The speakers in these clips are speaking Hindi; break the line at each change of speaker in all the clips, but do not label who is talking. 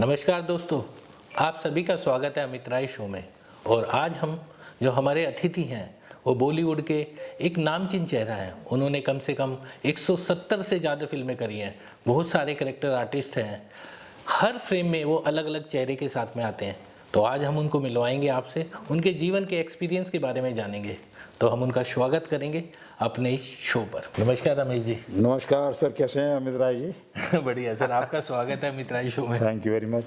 नमस्कार दोस्तों, आप सभी का स्वागत है अमित राय शो में। और आज हम जो हमारे अतिथि हैं वो बॉलीवुड के एक नामचीन चेहरा हैं। उन्होंने कम से कम 170 से ज़्यादा फिल्में करी हैं। बहुत सारे कैरेक्टर आर्टिस्ट हैं। हर फ्रेम में वो अलग अलग चेहरे के साथ में आते हैं। तो आज हम उनको मिलवाएंगे आपसे, उनके जीवन के एक्सपीरियंस के बारे में जानेंगे। तो हम उनका स्वागत करेंगे अपने इस शो पर। नमस्कार रमेश जी।
नमस्कार सर, कैसे हैं अमित राय जी?
बढ़िया सर, आपका स्वागत है अमित राय शो में।
Thank you very much.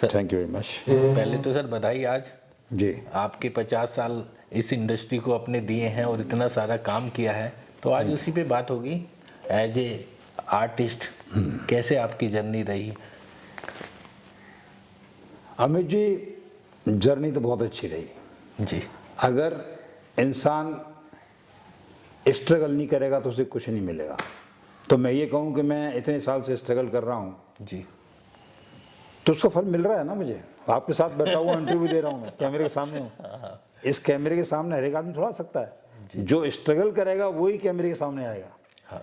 Thank you very much.
पहले तो सर बधाई आज
जी।
आपके 50 साल इस इंडस्ट्री को अपने दिए हैं और इतना सारा काम किया है। तो आज उसी पे बात होगी। एज ए आर्टिस्ट कैसे आपकी जर्नी रही?
अमित जी, जर्नी तो बहुत अच्छी रही
जी
अगर इंसान स्ट्रगल नहीं करेगा तो उसे कुछ नहीं मिलेगा। तो मैं ये कहूँ कि मैं इतने साल से स्ट्रगल कर रहा हूँ
जी।
तो उसका फल मिल रहा है ना। मुझे आपके साथ बैठा हुआ इंटरव्यू दे रहा हूँ, मैं कैमरे के सामने हूँ। इस कैमरे के सामने हर एक आदमी थोड़ा सकता है। जो स्ट्रगल करेगा वही कैमरे के सामने आएगा।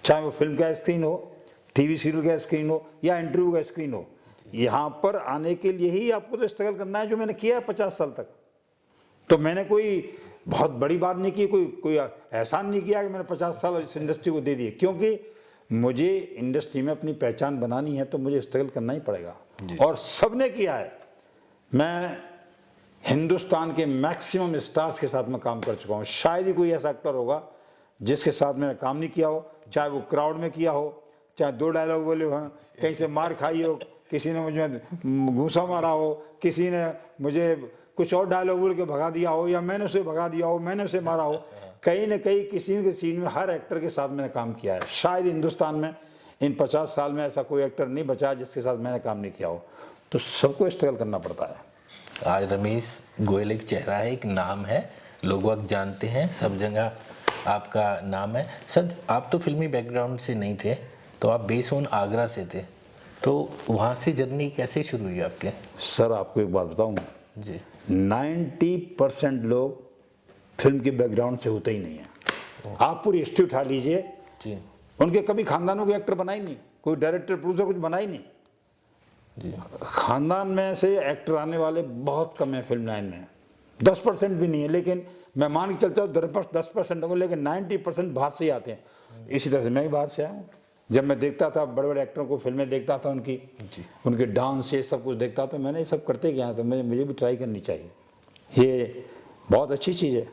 चाहे वो फिल्म का स्क्रीन हो, टीवी सीरियल का स्क्रीन हो या इंटरव्यू का स्क्रीन हो। यहाँ पर आने के लिए ही आपको तो स्ट्रगल करना है, जो मैंने किया है 50 साल तक। तो मैंने कोई बहुत बड़ी बात नहीं की, कोई एहसान नहीं किया कि मैंने 50 साल इस इंडस्ट्री को दे दिए। क्योंकि मुझे इंडस्ट्री में अपनी पहचान बनानी है तो मुझे स्ट्रगल करना ही पड़ेगा, और सबने किया है। मैं हिंदुस्तान के मैक्सिमम स्टार्स के साथ मैं काम कर चुका हूँ। शायद ही कोई ऐसा एक्टर होगा जिसके साथ मैंने काम नहीं किया हो, चाहे वो क्राउड में किया हो, चाहे 2 डायलॉग बोले हो, कहीं से मार खाई हो, किसी ने मुझे घूसा मारा हो, किसी ने मुझे कुछ और डायलॉग बोल के भगा दिया हो, या मैंने उसे भगा दिया हो, मैंने उसे मारा हो। कहीं न कहीं किसी न किसी सीन में हर एक्टर के साथ मैंने काम किया है। शायद हिंदुस्तान में इन 50 साल में ऐसा कोई एक्टर नहीं बचा जिसके साथ मैंने काम नहीं किया हो। तो सबको स्ट्रगल करना पड़ता है।
आज रमेश गोयल एक चेहरा है, एक नाम है, लोग वक्त जानते हैं, सब जगह आपका नाम है। सर आप तो फिल्मी बैकग्राउंड से नहीं थे, तो आप बेस ऑन आगरा से थे। तो वहाँ से जर्नी कैसे शुरू हुई आपके?
सर आपको एक बात बताऊँ
जी।
90% लोग फिल्म के बैकग्राउंड से होते ही नहीं है। आप पूरी हिस्ट्री उठा लीजिए
जी
उनके, कभी खानदानों के एक्टर बना ही नहीं, कोई डायरेक्टर प्रोड्यूसर कुछ बना ही नहीं
जी।
खानदान में से एक्टर आने वाले बहुत कम है फिल्म लाइन में। 10% भी नहीं है, लेकिन मैं मान के चलता हूँ 10% होंगे, लेकिन 90% बाहर से ही आते हैं। इसी तरह से मैं भी बाहर से आया हूँ। जब मैं देखता था बड़े बड़े एक्टरों को फिल्में देखता था, उनके डांस ये सब कुछ देखता, तो मैंने ये सब करते गया, तो मुझे भी ट्राई करनी चाहिए। ये बहुत अच्छी चीज़ है।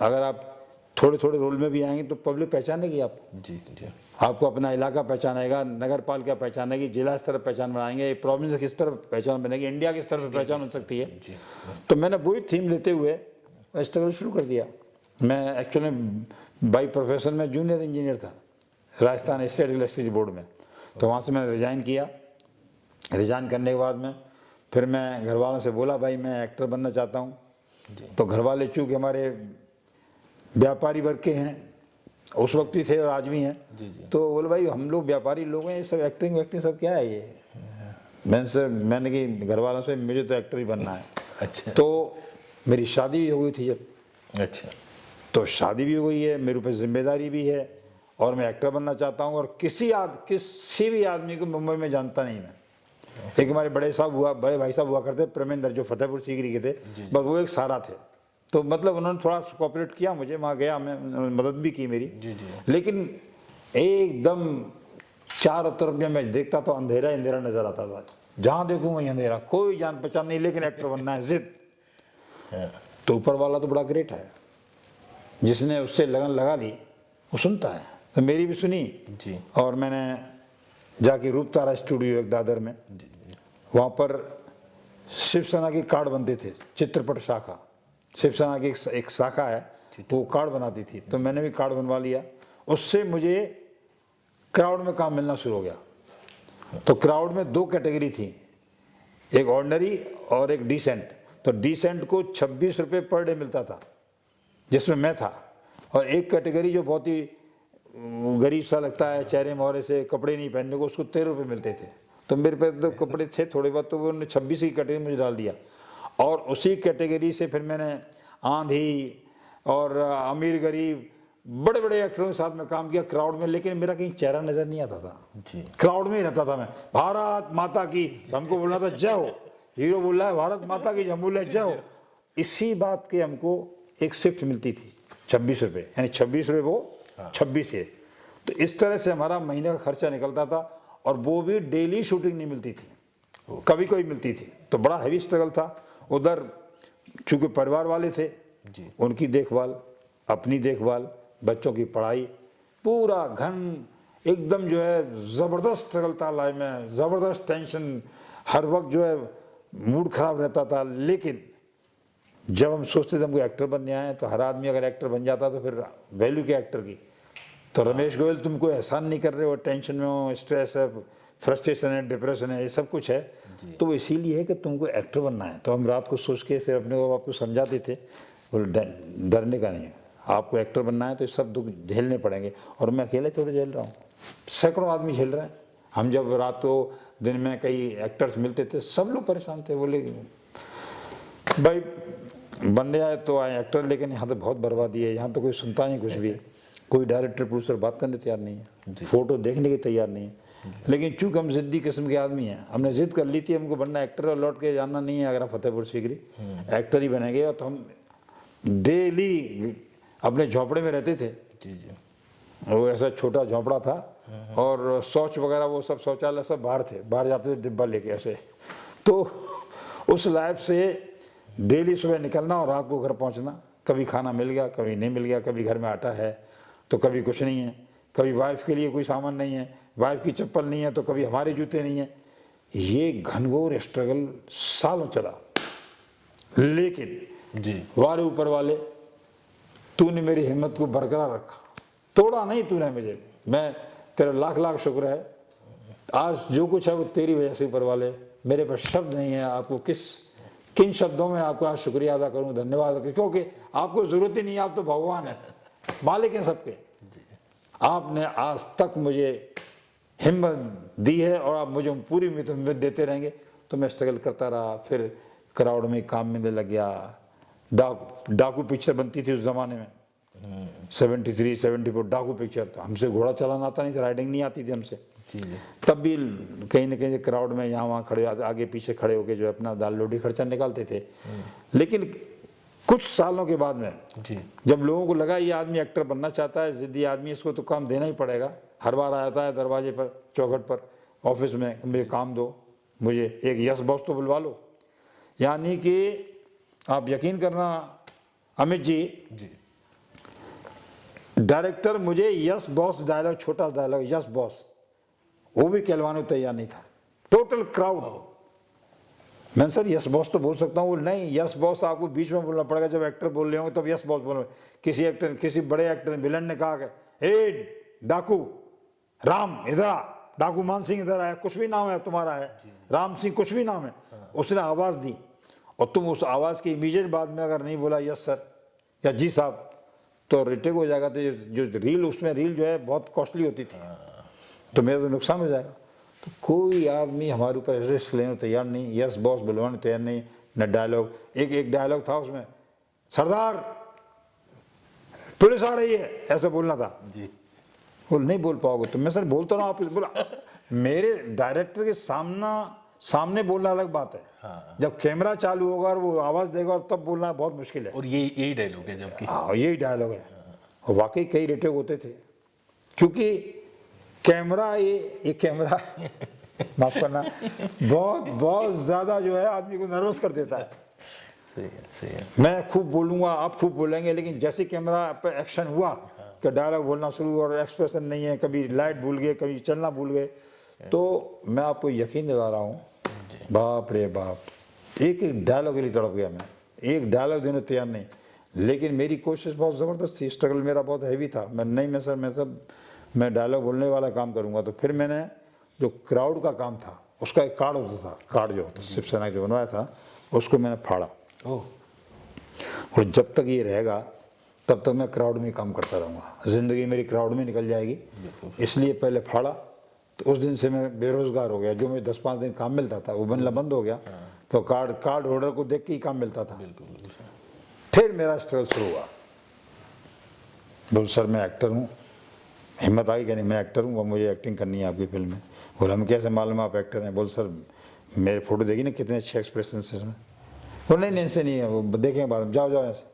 अगर आप थोड़े थोड़े रोल में भी आएंगे तो पब्लिक पहचानेगी आपको।
जी जी।
आपको अपना इलाका पहचानेगा, नगर पालिका पहचानेगी, जिला स्तर पर पहचान बनाएंगे, प्रोविंस किस तरह पहचान बनेगी, इंडिया के स्तर पर पहचान हो सकती है। तो मैंने वही थीम लेते हुए स्ट्रगल शुरू कर दिया। मैं एक्चुअली बाई प्रोफेशन में जूनियर इंजीनियर था राजस्थान स्टेट इलेक्ट्रिसिटी बोर्ड में। तो वहाँ से मैंने रिज़ाइन किया। रिज़ाइन करने के बाद में फिर मैं घर वालों से बोला, भाई मैं एक्टर बनना चाहता हूँ। तो घर वाले चूँकि हमारे व्यापारी वर्ग के हैं, उस वक्त भी थे और आज भी हैं, तो बोले भाई हम लोग व्यापारी लोग हैं, ये सब एक्टिंग सब क्या है ये। मैंने कि घर वालों से मुझे तो एक्टर ही बनना है।
अच्छा।
तो मेरी शादी भी हो गई थी जब। अच्छा। तो शादी भी हो गई है, मेरे ऊपर जिम्मेदारी भी है, और मैं एक्टर बनना चाहता हूँ। और किसी भी आदमी को मुंबई में जानता नहीं मैं। एक हमारे बड़े भाई साहब हुआ करते प्रेमेंद्र, जो फतेहपुर सीकरी के थे, बस वो एक सहारा थे। तो मतलब उन्होंने थोड़ा कोऑपरेट किया मुझे, वहाँ गया मैं, मदद भी की मेरी। लेकिन एकदम चारों तरफ में मैं देखता तो अंधेरा अंधेरा नजर आता था। जहाँ देखूँ वहीं अंधेरा, कोई जान पहचान नहीं, लेकिन एक्टर बनना है, जिद। तो ऊपर वाला तो बड़ा ग्रेट है, जिसने उससे लगन लगा ली वो सुनता है। तो मेरी भी सुनी जी। और मैंने जाके रूप तारा स्टूडियो एक दादर में, वहाँ पर शिवसेना के कार्ड बनते थे, चित्रपट शाखा, शिवसेना की एक शाखा है, वो कार्ड बनाती थी। तो मैंने भी कार्ड बनवा लिया। उससे मुझे क्राउड में काम मिलना शुरू हो गया। तो क्राउड में 2 कैटेगरी थी, एक ऑर्डिनरी और एक डिसेंट। तो डिसेंट को 26 रुपये पर डे मिलता था, जिसमें मैं था। और एक कैटेगरी जो बहुत ही गरीब सा लगता है, चेहरे मोहरे से, कपड़े नहीं पहनने को, उसको 13 रुपये मिलते थे। तो मेरे पे तो कपड़े थे थोड़े बहुत, तो उन्होंने 26 की कैटेगरी मुझे डाल दिया। और उसी कैटेगरी से फिर मैंने आंधी और अमीर गरीब बड़े बड़े एक्टरों के साथ में काम किया क्राउड में, लेकिन मेरा कहीं चेहरा नजर नहीं आता था
जी।
क्राउड में ही रहता था मैं। भारत माता की, हमको बोलना था जय हो, हीरो बोल रहा है भारत माता की, हम बोल रहे जय हो। इसी बात के हमको एक शिफ्ट मिलती थी 26 रुपये, यानी 26 रुपये वो 26 है। तो इस तरह से हमारा महीने का खर्चा निकलता था, और वो भी डेली शूटिंग नहीं मिलती थी, कभी कोई मिलती थी। तो बड़ा हैवी स्ट्रगल था उधर, चूंकि परिवार वाले थे
जी।
उनकी देखभाल, अपनी देखभाल, बच्चों की पढ़ाई, पूरा घन एकदम जो है ज़बरदस्त स्ट्रगल था लाइफ में, ज़बरदस्त टेंशन, हर वक्त जो है मूड खराब रहता था। लेकिन जब हम सोचते थे हमको एक्टर बनने आए, तो हर आदमी अगर एक्टर बन जाता तो फिर वैल्यू क्या एक्टर की। तो रमेश गोयल तुम कोई एहसान नहीं कर रहे हो, टेंशन में हो, स्ट्रेस है, फ्रस्ट्रेशन है, डिप्रेशन है, ये सब कुछ है, तो वो इसीलिए है कि तुमको एक्टर बनना है। तो हम रात को सोच के फिर अपने को आपको समझाते थे, बोले डरने का नहीं, आपको एक्टर बनना है तो सब दुख झेलने पड़ेंगे। और मैं अकेले थोड़े झेल रहा हूँ, सैकड़ों आदमी झेल रहे हैं। हम जब रात को दिन में कई एक्टर्स मिलते थे, सब लोग परेशान थे, बोले भाई बनने आए तो आए एक्टर, लेकिन यहाँ तो बहुत बर्बादी है, यहाँ तो कोई सुनता नहीं कुछ भी, कोई डायरेक्टर प्रोड्यूसर बात करने तैयार नहीं है, फोटो देखने के तैयार नहीं है। लेकिन चूंकि हम जिद्दी किस्म के आदमी हैं, हमने जिद कर ली थी हमको बनना एक्टर, और लौट के जाना नहीं है आगरा फतेहपुर सीकरी, एक्टर ही बनेंगे। और तो हम डेली अपने झोपड़े में रहते थे।
जी जी।
वो ऐसा छोटा झोपड़ा था, और शौच वगैरह वो सब शौचालय सब बाहर थे, बाहर जाते थे डिब्बा लेके ऐसे। तो उस लाइफ से डेली सुबह निकलना और रात को घर पहुंचना, कभी खाना मिल गया, कभी नहीं मिल गया, कभी घर में आटा है तो कभी कुछ नहीं है, कभी वाइफ के लिए कोई सामान नहीं है, वाइफ की चप्पल नहीं है तो कभी हमारे जूते नहीं है। ये घनघोर स्ट्रगल सालों चला। लेकिन
जी।
वारे ऊपर वाले, तूने मेरी हिम्मत को बरकरार रखा, तोड़ा नहीं तूने मुझे, मैं तेरा लाख लाख शुक्र है। आज जो कुछ है वो तेरी वजह से ऊपर वाले, मेरे पास शब्द नहीं है आपको किन शब्दों में आपका आज शुक्रिया अदा करूं, धन्यवाद, क्योंकि आपको जरूरत ही नहीं है, आप तो भगवान है, मालिक हैं सबके। आपने आज तक मुझे हिम्मत दी है, और आप मुझे पूरी हिम्मत देते रहेंगे। तो मैं स्ट्रगल करता रहा, फिर क्राउड में काम मिलने लग गया। डाकू पिक्चर बनती थी उस जमाने में, 73 74 डाकू पिक्चर। तो हमसे घोड़ा चलाना आता नहीं था, राइडिंग नहीं आती थी हमसे। तब भी कहीं ना कहीं क्राउड में यहाँ वहाँ खड़े, आगे पीछे खड़े होके जो अपना दाल रोटी खर्चा निकालते थे। लेकिन कुछ सालों के बाद में
जी।
जब लोगों को लगा ये आदमी एक्टर बनना चाहता है, जिद्दी आदमी, इसको तो काम देना ही पड़ेगा, हर बार आता है दरवाजे पर, चौखट पर, ऑफिस में, मुझे काम दो, मुझे एक यस बॉस तो बुलवा लो। यानी कि आप यकीन करना अमित जी, डायरेक्टर मुझे यस बॉस डायलॉग, छोटा डायलॉग यस बॉस, वो भी कहलवाने तैयार नहीं था। टोटल क्राउड, मैं सर यस बॉस तो बोल सकता हूँ, नहीं यस बॉस आपको बीच में बोलना पड़ेगा, जब एक्टर बोल रहे होंगे तब यस बॉस बोलो। किसी बड़े एक्टर विलन ने कहा कि ए डाकू राम इधर आ, डाकू मान सिंह इधर आया, कुछ भी नाम है तुम्हारा है, राम सिंह कुछ भी नाम है, उसने आवाज़ दी, और तुम उस आवाज़ के इमीडिएट बाद में अगर नहीं बोला यस सर या जी साहब, तो रिटेक हो जाएगा। तो जो रील, उसमें रील जो है बहुत कॉस्टली होती थी, तो मेरा तो नुकसान हो जाएगा। तो कोई आदमी हमारे ऊपर रिस्क लेने तैयार नहीं, यस बॉस बुलवाने तैयार नहीं, न डायलॉग। एक डायलॉग था उसमें, सरदार पुलिस आ रही है, ऐसा बोलना था जी। वो नहीं बोल पाओगे तो मैं सर बोलता रहा, आप बोला मेरे डायरेक्टर के सामने बोलना अलग बात है। हाँ। जब कैमरा चालू होगा और वो आवाज़ देगा और तब बोलना बहुत मुश्किल है।
और यही डायलॉग है जबकि,
हाँ यही डायलॉग है। और वाकई कई रिटेक होते थे, क्योंकि कैमरा ये कैमरा माफ करना बहुत ज़्यादा जो है आदमी को नर्वस कर देता है।
सही है।
मैं खूब बोलूँगा, आप खूब बोलेंगे, लेकिन जैसे कैमरा पे एक्शन हुआ कि डायलॉग बोलना शुरू और एक्सप्रेशन नहीं है, कभी लाइट भूल गए, कभी चलना भूल गए, तो मैं आपको यकीन दिला रहा हूँ, बाप रे बाप, एक डायलॉग के लिए तड़प गया मैं, एक डायलॉग देने तैयार नहीं। लेकिन मेरी कोशिश बहुत ज़बरदस्त थी, स्ट्रगल मेरा बहुत हैवी था। मैं डायलॉग बोलने वाला काम करूँगा। तो फिर मैंने जो क्राउड का काम था, उसका एक कार्ड होता था, कार्ड जो होता शिवसेना जो बनवाया था, उसको मैंने फाड़ा। और जब तक ये रहेगा तब तक मैं क्राउड में काम करता रहूँगा, ज़िंदगी मेरी क्राउड में निकल जाएगी। इसलिए पहले फाड़ा, तो उस दिन से मैं बेरोज़गार हो गया। जो मुझे 10-5 दिन काम मिलता था वो बनना बंद हो गया, तो कार्ड होल्डर को देख के ही काम मिलता था। फिर मेरा स्ट्रगल शुरू हुआ। बोल सर मैं एक्टर हूँ। हिम्मत आ गई कहनी मैं एक्टर हूँ, मुझे एक्टिंग करनी है आपकी फिल्म में। बोला हम कैसे मालूम आप एक्टर हैं? बोल सर मेरे फोटो देखी ना कितने अच्छे एक्सप्रेशन है इसमें। बोल नहीं ऐसे नहीं है, वो देखेंगे बाद में, जाओ जाओ ऐसे।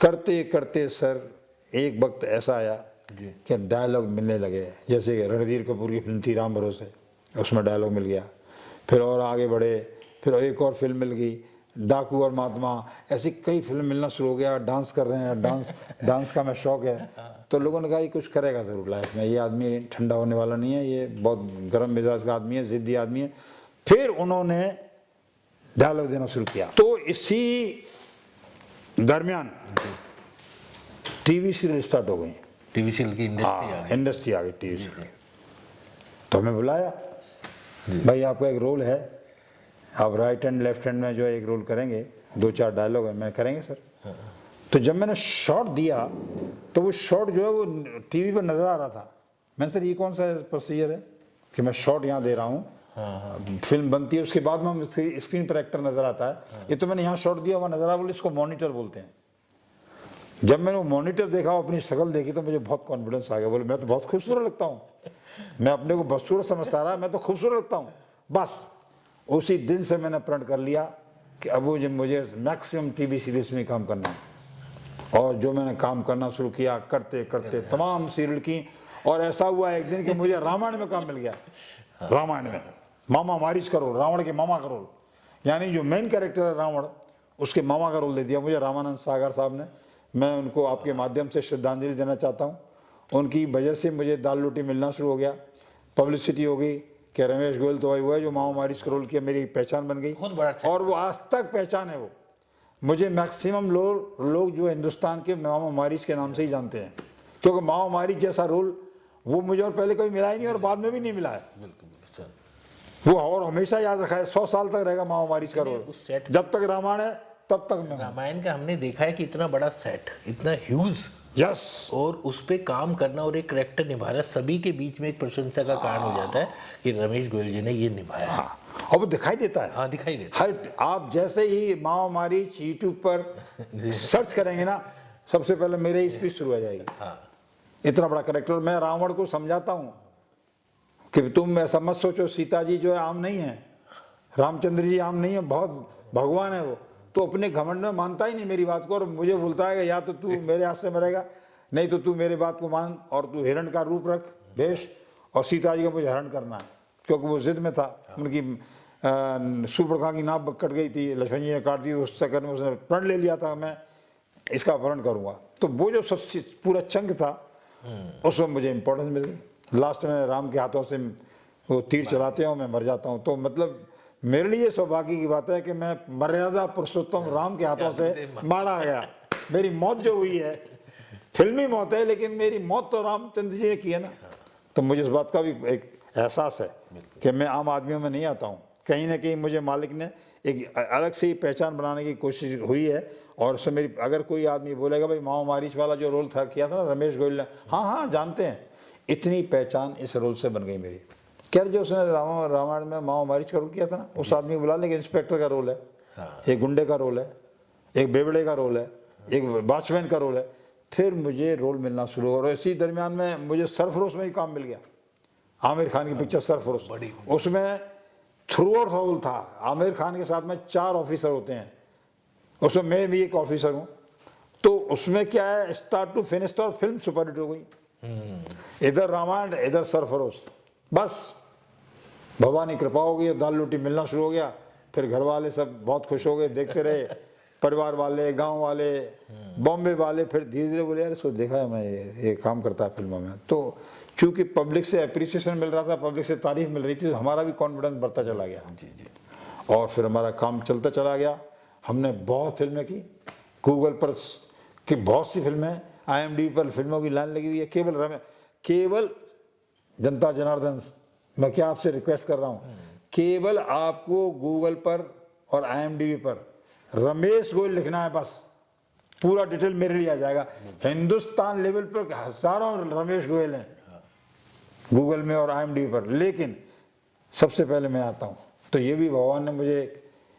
करते करते सर एक वक्त ऐसा आया कि डायलॉग मिलने लगे, जैसे कि रणधीर कपूर की फिल्म थी राम भरोसे, उसमें डायलॉग मिल गया। फिर और आगे बढ़े, फिर एक और फिल्म मिल गई डाकू और महात्मा, ऐसी कई फिल्म मिलना शुरू हो गया। डांस कर रहे हैं, डांस का मैं शौक है। तो लोगों ने कहा ये कुछ करेगा ज़रूर लाइफ में, ये आदमी ठंडा होने वाला नहीं है, ये बहुत गर्म मिजाज का आदमी है, ज़िद्दी आदमी है। फिर उन्होंने डायलॉग देना शुरू किया। तो इसी दरमियान टीवी सीरियल स्टार्ट हो गई।
टीवी सीरियल की
इंडस्ट्री आ गई टीवी सीरियल। तो हमें बुलाया, भाई आपका एक रोल है, आप राइट हैंड लेफ्ट हैंड में जो है एक रोल करेंगे, 2-4 डायलॉग है। मैं करेंगे सर। तो जब मैंने शॉट दिया तो वो शॉट जो है वो टीवी पर नज़र आ रहा था। मैंने सर ये कौन सा प्रोसीजर है कि मैं शॉट यहाँ दे रहा हूँ, फिल्म बनती है उसके बाद में हम स्क्रीन पर एक्टर नज़र आता है, ये तो मैंने यहाँ शॉट दिया, वहाँ नज़र आ, बोले इसको मॉनिटर बोलते हैं। जब मैंने वो मॉनिटर देखा, अपनी शक्ल देखी, तो मुझे बहुत कॉन्फिडेंस आ गया। बोले मैं तो बहुत खूबसूरत लगता हूँ, मैं अपने को बदसूरत समझता रहा, मैं तो खूबसूरत लगता हूँ। बस उसी दिन से मैंने प्रण कर लिया कि अब मुझे मैक्सिमम टीवी सीरीज में काम करना है। और जो मैंने काम करना शुरू किया, करते करते तमाम सीरियल की। और ऐसा हुआ एक दिन कि मुझे रामायण में काम मिल गया। रामायण में मामा मारीच का रोल, रावण के मामा का रोल, यानी जो मेन कैरेक्टर है रावण, उसके मामा का रोल दे दिया मुझे रामानंद सागर साहब ने। मैं उनको आपके माध्यम से श्रद्धांजलि देना चाहता हूँ। उनकी वजह से मुझे दाल रोटी मिलना शुरू हो गया, पब्लिसिटी हो गई कि रमेश गोयल तो वही हुआ है जो मामा मारिच का रोल किया, मेरी पहचान बन गई। और वो आज तक पहचान है। वो मुझे मैक्सिमम लोग जो हिंदुस्तान के मामा मारिच के नाम से ही जानते हैं, क्योंकि मामा मारिच जैसा रोल वो मुझे और पहले कभी मिला ही नहीं और बाद में भी नहीं मिला है। वो और हमेशा याद रखा है, 100 साल तक रहेगा मामा मारिच का रोल। जब तक रामायण है तब तक मैं।
रामायण का हमने देखा है कि इतना बड़ा सेट, इतना ह्यूज,
यस,
और उस पे काम करना और एक करेक्टर निभाना, सभी के बीच में एक प्रशंसा का कारण हो जाता है कि रमेश गोयल जी ने ये निभाया है।
और वो दिखाई देता है।
हाँ, दिखाई देता
हर आप जैसे ही मामा मारिच यूट्यूब पर सर्च करेंगे ना, सबसे पहले मेरे ही स्पीच शुरू हो जाएगी। इतना बड़ा करेक्टर। मैं रावण को समझाता हूँ कि तुम ऐसा मत सोचो, सीता जी जो है आम नहीं है, रामचंद्र जी आम नहीं है, बहुत भगवान है वो। तो अपने घमंड में मानता ही नहीं मेरी बात को, और मुझे बोलता है कि या तो तू मेरे हाथ से मरेगा, नहीं तो तू मेरे बात को मान और तू हिरण का रूप रख भेष, और सीता जी को मुझे हरण करना है। क्योंकि वो जिद में था, उनकी सुपर्णखा की नाक कट गई थी, लक्ष्मण जी ने काट दी, उस चक्कर में उसने प्रण ले लिया था मैं इसका अपहरण करूँगा। तो वो जो सब पूरा चंक था उसमें मुझे इंपॉर्टेंस मिल गई। लास्ट में राम के हाथों से वो तीर चलाते हैं, मैं मर जाता हूँ। तो मतलब मेरे लिए सौभाग्य की बात है कि मैं मर्यादा पुरुषोत्तम राम के हाथों से मारा गया। मेरी मौत जो हुई है फिल्मी मौत है, लेकिन मेरी मौत तो रामचंद्र जी ने की है ना। तो मुझे इस बात का भी एक एहसास है कि मैं आम आदमियों में नहीं आता हूँ। कहीं ना कहीं मुझे मालिक ने एक अलग से ही पहचान बनाने की कोशिश हुई है। और उसमें मेरी, अगर कोई आदमी बोलेगा भाई मामा मारिच वाला जो रोल था किया था ना रमेश गोयल ने, हाँ हाँ जानते हैं, इतनी पहचान इस रोल से बन गई मेरी। क्या जो उसने रामायण में मामा मारिच का रोल किया था ना, उस आदमी को बुला लेंगे, इंस्पेक्टर का रोल है, एक गुंडे का रोल है, एक बेवड़े का रोल है, एक वॉचमैन का रोल है। फिर मुझे रोल मिलना शुरू हो, और इसी दरमियान में मुझे सरफरोश में ही काम मिल गया। आमिर खान की पिक्चर सरफरोश, उसमें थ्रू आउट रोल था। आमिर खान के साथ में 4 ऑफिसर होते हैं, उसमें मैं भी एक ऑफिसर हूँ। तो उसमें क्या है, स्टार्ट टू फिनिश और फिल्म सुपरहिट हो गई। इधर रामायण, इधर सरफरोश, बस भगवान की कृपा हो गई, दाल रोटी मिलना शुरू हो गया। फिर घर वाले सब बहुत खुश हो गए, देखते रहे, परिवार वाले, गांव वाले, बॉम्बे वाले। फिर धीरे धीरे बोले यार इसको देखा है मैं, ये काम करता है फिल्मों में। तो चूँकि पब्लिक से अप्रिसिएशन मिल रहा था, पब्लिक से तारीफ मिल रही थी, तो हमारा भी कॉन्फिडेंस बढ़ता चला गया। और फिर हमारा काम चलता चला गया। हमने बहुत फिल्में की, गूगल पर की बहुत सी फिल्में, IMDb पर फिल्मों की लाइन लगी हुई है। केवल जनता जनार्दन, मैं क्या आपसे रिक्वेस्ट कर रहा हूँ, केवल आपको गूगल पर और IMDb पर रमेश गोयल लिखना है, बस पूरा डिटेल मेरे लिए आ जाएगा। हिंदुस्तान लेवल पर हजारों रमेश गोयल हैं गूगल में और IMDb पर, लेकिन सबसे पहले मैं आता हूँ। तो ये भी भगवान ने मुझे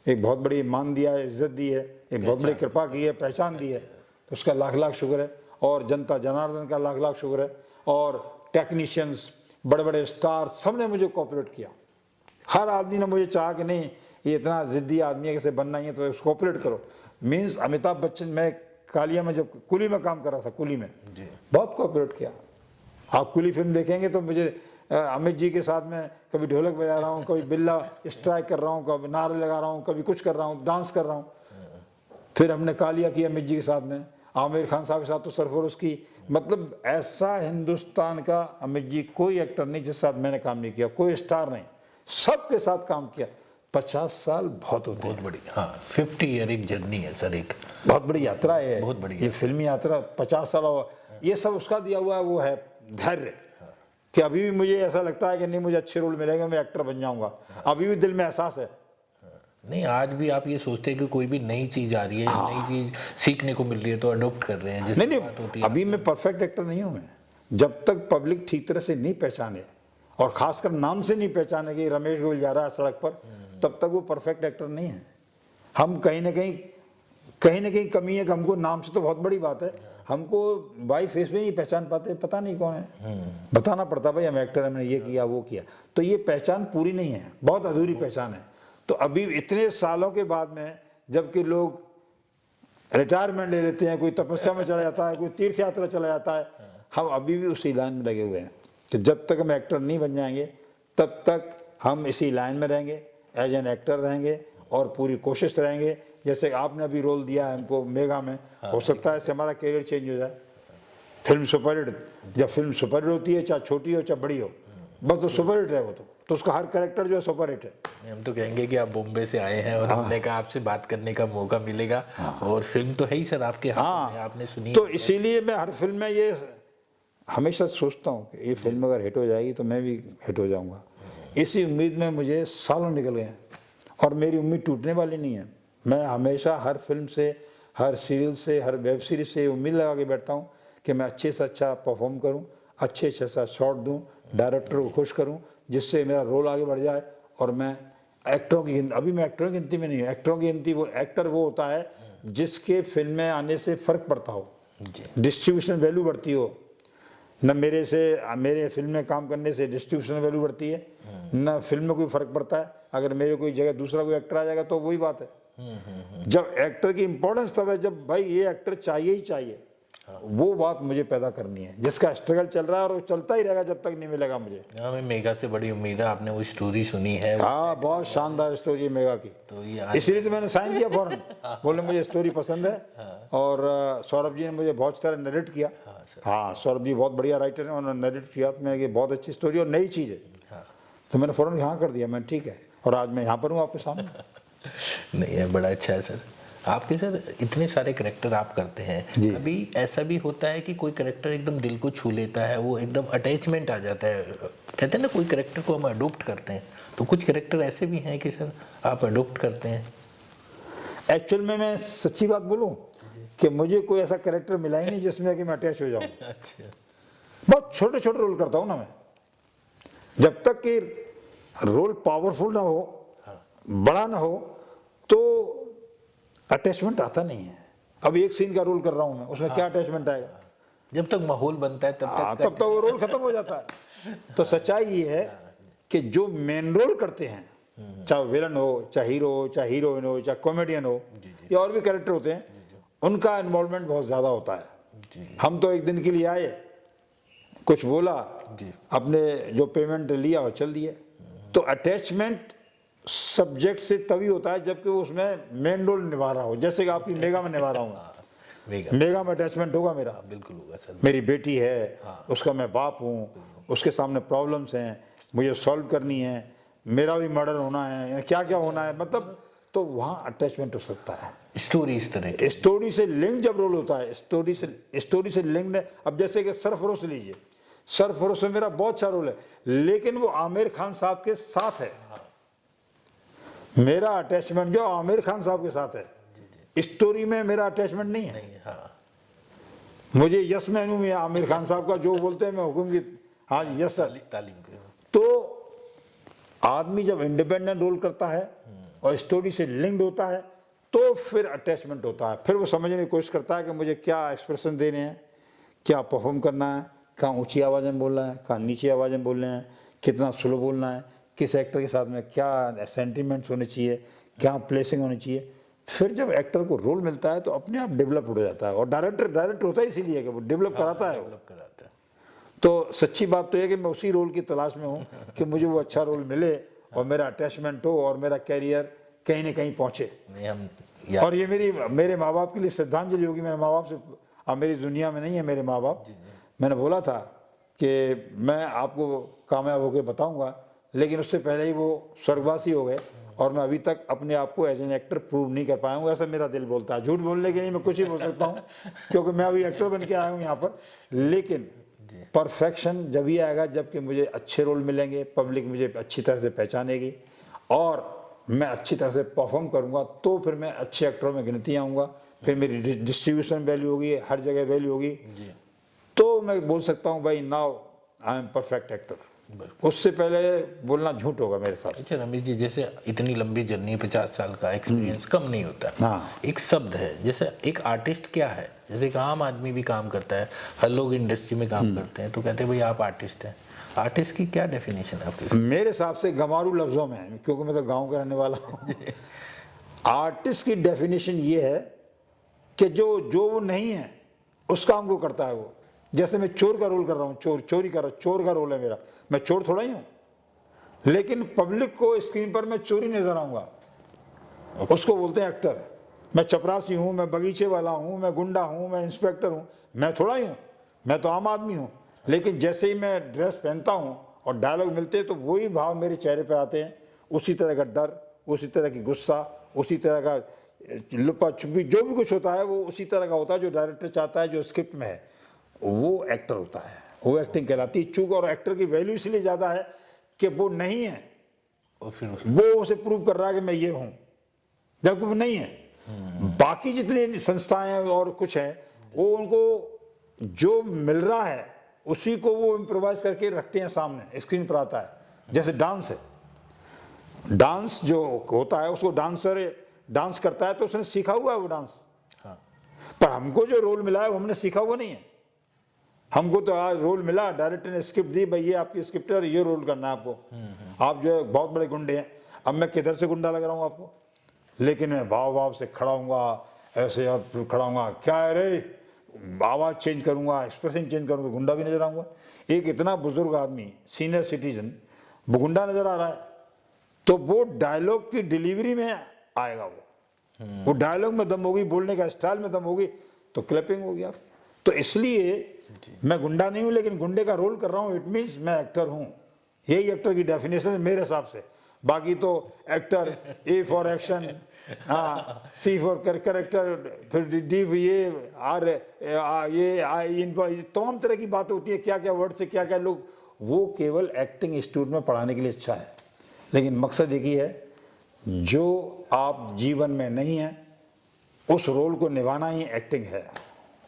एक बहुत बड़ी मान दिया है, इज्जत दी है, एक बहुत बड़ी कृपा की है, पहचान दी है, तो उसका लाख लाख शुक्र है। और जनता जनार्दन का लाख लाख शुक्र है, और टेक्नीशियंस, बड़े बड़े स्टार, सब ने मुझे कोऑपरेट किया। हर आदमी ने मुझे चाहा कि नहीं ये इतना ज़िद्दी आदमी है, कैसे बनना ही है तो कोऑपरेट करो। मीन्स अमिताभ बच्चन, मैं कालिया में जब कुली में काम कर रहा था, कुली में बहुत कोऑपरेट किया। आप कुली फिल्म देखेंगे तो मुझे अमित जी के साथ में कभी ढोलक बजा रहा हूँ, कभी बिल्ला स्ट्राइक कर रहा हूँ, कभी नारे लगा रहा हूँ, कभी कुछ कर रहा हूँ, डांस कर रहा हूँ। फिर हमने कालिया की अमित जी के साथ में, आमिर खान साहब के साथ तो सरफरोश की। मतलब ऐसा हिंदुस्तान का अमित जी कोई एक्टर नहीं जिसके साथ मैंने काम नहीं किया, कोई स्टार नहीं, सबके साथ काम किया। 50 साल बहुत होते हैं,
बहुत बड़ी, हाँ 50 ईयर एक जर्नी है सर, एक
बहुत बड़ी यात्रा है,
बहुत बड़ी
ये फिल्मी यात्रा 50 साल। ये सब उसका दिया हुआ है, वो है धैर्य, कि अभी भी मुझे ऐसा लगता है कि नहीं मुझे अच्छे रोल मिलेंगे, मैं एक्टर बन जाऊंगा, अभी भी दिल में एहसास है।
नहीं, आज भी आप ये सोचते हैं कि कोई भी नई चीज आ रही है, नई चीज सीखने को मिल रही है तो अडॉप्ट कर रहे हैं, जैसे
नहीं
बात होती
नहीं,
है।
अभी मैं परफेक्ट एक्टर नहीं हूं। मैं जब तक पब्लिक ठीक तरह से नहीं पहचाने, और खासकर नाम से नहीं पहचाने कि रमेश गोयल जा रहा है सड़क पर, तब तक वो परफेक्ट एक्टर नहीं है। हम कहीं ना कहीं कमी है कि हमको नाम से तो बहुत बड़ी बात है, हमको बाई फेस में नहीं पहचान पाते, पता नहीं कौन है, बताना पड़ता भाई हम एक्टर, हमने ये किया वो किया, तो ये पहचान पूरी नहीं है, बहुत अधूरी पहचान है। तो अभी इतने सालों के बाद में, जबकि लोग रिटायरमेंट ले लेते हैं, कोई तपस्या में चला जाता है, कोई तीर्थ यात्रा चला जाता है, हम अभी भी उसी लाइन में लगे हुए हैं कि जब तक हम एक्टर नहीं बन जाएंगे तब तक हम इसी लाइन में रहेंगे, एज एन एक्टर रहेंगे और पूरी कोशिश रहेंगे। जैसे आपने अभी रोल दिया है हमको मेगा में, हो सकता है इससे हमारा करियर चेंज हो जाए। फिल्म सुपरहिट, जब फिल्म सुपरहिट होती है, चाहे छोटी हो चाहे बड़ी हो, बस तो सुपरहिट है वो, तो उसका हर कैरेक्टर जो है सुपरहिट है।
हम तो कहेंगे कि आप बॉम्बे से आए हैं और हमने कहा आपसे बात करने का मौका मिलेगा, और फिल्म तो है ही सर आपके हाथ में, आपने सुनी।
तो इसीलिए मैं हर फिल्म में ये हमेशा सोचता हूँ कि ये फिल्म अगर हिट हो जाएगी तो मैं भी हिट हो जाऊँगा। इसी उम्मीद में मुझे सालों निकल गए हैं, और मेरी उम्मीद टूटने वाली नहीं है। मैं हमेशा हर फिल्म से, हर सीरियल से, हर वेब सीरीज से उम्मीद लगा के बैठता हूँ कि मैं अच्छे से अच्छा परफॉर्म करूँ, अच्छे से अच्छा शॉट दूँ, डायरेक्टर को खुश करूँ, जिससे मेरा रोल आगे बढ़ जाए। और मैं एक्टरों की अभी मैं एक्टरों की गिनती में नहीं हूँ। एक्टरों की गिनती, वो एक्टर वो होता है जिसके फिल्म में आने से फ़र्क पड़ता हो, डिस्ट्रीब्यूशन वैल्यू बढ़ती हो। न मेरे फिल्म में काम करने से डिस्ट्रीब्यूशन वैल्यू बढ़ती है, न फिल्म में कोई फ़र्क पड़ता है। अगर मेरे कोई जगह दूसरा कोई एक्टर आ जाएगा तो वही बात है। जब एक्टर की इंपॉर्टेंस तब है जब भाई ये एक्टर चाहिए ही चाहिए, वो बात मुझे पैदा करनी है, जिसका स्ट्रगल चल रहा है और वो चलता ही रहेगा जब तक नहीं मिलेगा मुझे।
हमें मेगा से बड़ी उम्मीद है, आपने वो स्टोरी सुनी है।
हाँ, बहुत शानदार स्टोरी है मेगा की,
तो ये
इसीलिए तो मैंने साइन किया फौरन, बोले मुझे स्टोरी पसंद है। और सौरभ जी ने मुझे बहुत तरह नरेट किया। हाँ, सौरभ जी बहुत बढ़िया राइटर हैं, उन्होंने नरेट किया तो मैंने बहुत अच्छी स्टोरी और नई चीज़ है, तो मैंने फ़ौरन हाँ कर दिया, मैं ठीक है, और आज मैं यहाँ पर हूँ आपके सामने।
नहीं है, बड़ा अच्छा है सर। आपके सर इतने सारे करेक्टर आप करते हैं, अभी ऐसा भी होता है कि कोई करेक्टर एकदम दिल को छू लेता है, वो एकदम अटैचमेंट आ जाता है, कहते हैं ना कोई करेक्टर को हम अडोप्ट करते हैं, तो कुछ करेक्टर ऐसे भी हैं कि सर आप अडोप्ट करते हैं?
एक्चुअल में मैं सच्ची बात बोलूं कि मुझे कोई ऐसा कैरेक्टर मिला ही नहीं जिसमें कि मैं अटैच हो जाऊं।
अच्छा।
बहुत छोटे छोटे रोल करता हूं ना मैं, जब तक कि रोल पावरफुल ना हो, बड़ा ना हो, तो अटैचमेंट आता नहीं है। अब एक सीन का रोल कर रहा हूं मैं, उसमें क्या अटैचमेंट आएगा?
जब तक माहौल बनता है तब
तब तक वो रोल खत्म हो जाता है। तो सच्चाई ये है कि जो मेन रोल करते हैं, चाहे विलन हो, चाहे हीरो हो, चाहे हीरोइन हो, चाहे कॉमेडियन हो, या और भी कैरेक्टर होते हैं, उनका इन्वॉल्वमेंट बहुत ज़्यादा होता है। हम तो एक दिन के लिए आए, कुछ बोला, अपने जो पेमेंट लिया और चल दिए। तो अटैचमेंट सब्जेक्ट से तभी होता है जबकि वो उसमें मेन रोल निभा रहा हो, जैसे कि आपकी मेगा में निभा रहा हूँ। मेगा में अटैचमेंट होगा मेरा,
बिल्कुल होगा सर।
मेरी बेटी है, उसका मैं बाप हूँ, उसके सामने प्रॉब्लम्स हैं, मुझे सॉल्व करनी है, मेरा भी मर्डर होना है, क्या क्या होना है, मतलब तो वहाँ अटैचमेंट हो सकता है।
स्टोरी इस तरह की,
स्टोरी से लिंक जब रोल होता है, स्टोरी से लिंक है। अब जैसे कि सरफरोश लीजिए, सरफरोश में मेरा बहुत अच्छा रोल है, लेकिन वो आमिर खान साहब के साथ है। मेरा अटैचमेंट जो आमिर खान साहब के साथ है, स्टोरी में मेरा अटैचमेंट नहीं है। मुझे यस मैनू में आमिर खान साहब का जो बोलते हैं मैं हुक्म की हाँ जी यस सर। तो आदमी जब इंडिपेंडेंट रोल करता है और स्टोरी से लिंक्ड होता है तो फिर अटैचमेंट होता है। फिर वो समझने की कोशिश करता है कि मुझे क्या एक्सप्रेशन देने हैं, क्या परफॉर्म करना है, कहाँ ऊंची आवाज़ में बोलना है, कहाँ नीची आवाज़ में बोलना है, कितना स्लो बोलना है, किस एक्टर के साथ में क्या सेंटिमेंट्स होने चाहिए, क्या प्लेसिंग होनी चाहिए। फिर जब एक्टर को रोल मिलता है तो अपने आप डेवलप हो जाता है। और डायरेक्टर होता है इसीलिए कि वो डेवलप कराता है।
डेवलप कराता है।
तो सच्ची बात तो यह कि मैं उसी रोल की तलाश में हूँ कि मुझे वो अच्छा रोल मिले और मेरा अटैचमेंट हो और मेरा कैरियर कहीं ना कहीं पहुँचे।
नहीं हम
और ये मेरे माँ बाप के लिए श्रद्धांजलि होगी। मेरे माँ बाप से, अब मेरी दुनिया में नहीं है मेरे माँ बाप, मैंने बोला था कि मैं आपको कामयाब होकर बताऊंगा, लेकिन उससे पहले ही वो स्वर्गवासी हो गए और मैं अभी तक अपने आप को एज एन एक्टर प्रूव नहीं कर पाया हूँ। ऐसा मेरा दिल बोलता है। झूठ बोलने के लिए मैं कुछ ही बोल सकता हूँ क्योंकि मैं अभी एक्टर बन के आया हूँ यहाँ पर। लेकिन परफेक्शन जब ही आएगा जबकि मुझे अच्छे रोल मिलेंगे, पब्लिक मुझे अच्छी तरह से पहचानेगी और मैं अच्छी तरह से परफॉर्म करूँगा, तो फिर मैं अच्छे एक्टरों में गिनती आऊँगा, फिर मेरी डिस्ट्रीब्यूशन वैल्यू होगी, हर जगह वैल्यू होगी, तो मैं बोल सकता हूँ भाई now I am perfect actor. उससे पहले बोलना झूठ होगा मेरे साथ।
अच्छा रमेश जी, जैसे इतनी लंबी जर्नी, 50 साल का एक्सपीरियंस कम नहीं होता।
हाँ।
एक शब्द है, जैसे एक आर्टिस्ट क्या है, जैसे एक आम आदमी भी काम करता है, हर लोग इंडस्ट्री में काम करते हैं तो कहते हैं भाई आप आर्टिस्ट हैं। आर्टिस्ट की क्या डेफिनेशन है आपकी?
मेरे हिसाब से गंवारू लफ्जों में, क्योंकि मैं तो गांव का रहने वाला हूँ। आर्टिस्ट की डेफिनेशन ये है कि जो वो नहीं है उस काम को करता है वो। जैसे मैं चोर का रोल कर रहा हूँ, चोरी कर रहा हूँ, चोर का रोल है मेरा, मैं चोर थोड़ा ही हूँ, लेकिन पब्लिक को स्क्रीन पर मैं चोरी नजर आऊंगा, उसको बोलते हैं एक्टर। मैं चपरासी हूँ, मैं बगीचे वाला हूँ, मैं गुंडा हूँ, मैं इंस्पेक्टर हूँ, मैं थोड़ा ही हूँ, मैं तो आम आदमी हूँ। लेकिन जैसे ही मैं ड्रेस पहनता हूँ और डायलॉग मिलते हैं तो वही भाव मेरे चेहरे पे आते हैं, उसी तरह का डर, उसी तरह की गुस्सा, उसी तरह का लुपा छुपी, जो भी कुछ होता है वो उसी तरह का होता है जो डायरेक्टर चाहता है, जो स्क्रिप्ट में है, वो एक्टर होता है, वो एक्टिंग कहलाती है। चूक और एक्टर की वैल्यू इसलिए ज़्यादा है कि वो नहीं है
और फिर
वो उसे प्रूव कर रहा है कि मैं ये हूँ, जबकि वो नहीं है। बाकी जितनी संस्थाएं हैं और कुछ है वो उनको जो मिल रहा है उसी को वो इम्प्रोवाइज करके रखते हैं, सामने स्क्रीन पर आता है। जैसे डांस है, डांस जो होता है उसको डांसर डांस करता है तो उसने सीखा हुआ है वो डांस।
हाँ।
पर हमको जो रोल मिला है वो हमने सीखा हुआ नहीं है। हमको तो आज रोल मिला, डायरेक्टर ने स्क्रिप्ट दी, भाई ये आपकी स्क्रिप्ट है और ये रोल करना है आपको। आप जो है बहुत बड़े गुंडे हैं, अब मैं किधर से गुंडा लग रहा हूँ आपको, लेकिन मैं भाव भाव से खड़ा हूँगा, ऐसे और फिर खड़ा हूँगा, क्या है रे, आवाज़ चेंज करूँगा, एक्सप्रेशन चेंज करूँगा, तो गुंडा भी नजर आऊँगा। एक इतना बुजुर्ग आदमी, सीनियर सिटीजन, वो गुंडा नजर आ रहा है, तो वो डायलॉग की डिलीवरी में आएगा, वो डायलॉग में दम होगी, बोलने का स्टाइल में दम होगी, तो क्लैपिंग होगी आप। तो इसलिए मैं गुंडा नहीं हूं, लेकिन गुंडे का रोल कर रहा हूं, इट मीन्स मैं एक्टर हूं। यही एक्टर की डेफिनेशन है मेरे हिसाब से। बाकी तो एक्टर ए फॉर एक्शन, हाँ, सी फॉर कैरेक्टर, फिर डी ये आर ये इन तमाम तरह की बात होती है, क्या क्या वर्ड से क्या क्या लोग, वो केवल एक्टिंग इंस्टीट्यूट में पढ़ाने के लिए अच्छा है। लेकिन मकसद एक ही है, जो आप जीवन में नहीं है उस रोल को निभाना ही एक्टिंग है,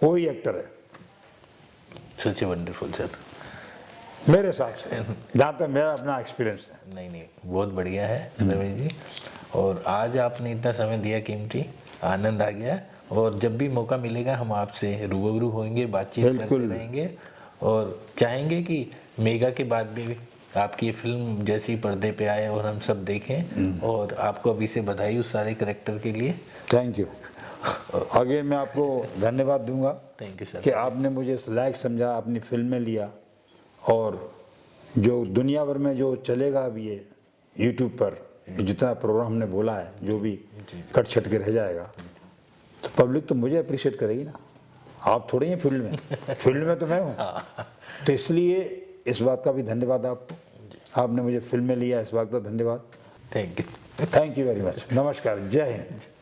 वो ही एक्टर है।
सच वंडरफुल सर,
मेरे हिसाब से, जहाँ तक मेरा अपना एक्सपीरियंस है।
नहीं बहुत बढ़िया है रमेश जी। और आज आपने इतना समय दिया कीमती, आनंद आ गया। और जब भी मौका मिलेगा हम आपसे रूबरू होंगे, बातचीत करते रहेंगे और चाहेंगे कि मेगा के बाद भी आपकी फिल्म जैसी पर्दे पे आए और हम सब देखें। और आपको अभी से बधाई उस सारे करेक्टर के लिए।
Thank you. आगे मैं आपको धन्यवाद दूंगा,
थैंक यू सर,
कि आपने मुझे इस लायक समझा, अपनी फिल्म में लिया, और जो दुनिया भर में जो चलेगा अभी ये यूट्यूब पर जितना प्रोग्राम हमने बोला है, जो भी कट छट के रह जाएगा, तो पब्लिक तो मुझे अप्रिशिएट करेगी ना। आप थोड़े हैं फील्ड में, फील्ड में तो मैं हूँ। तो इसलिए इस बात का भी धन्यवाद आपको, आपने मुझे फिल्म में लिया, इस बात का धन्यवाद।
Thank you,
thank you very much. नमस्कार, जय हिंद।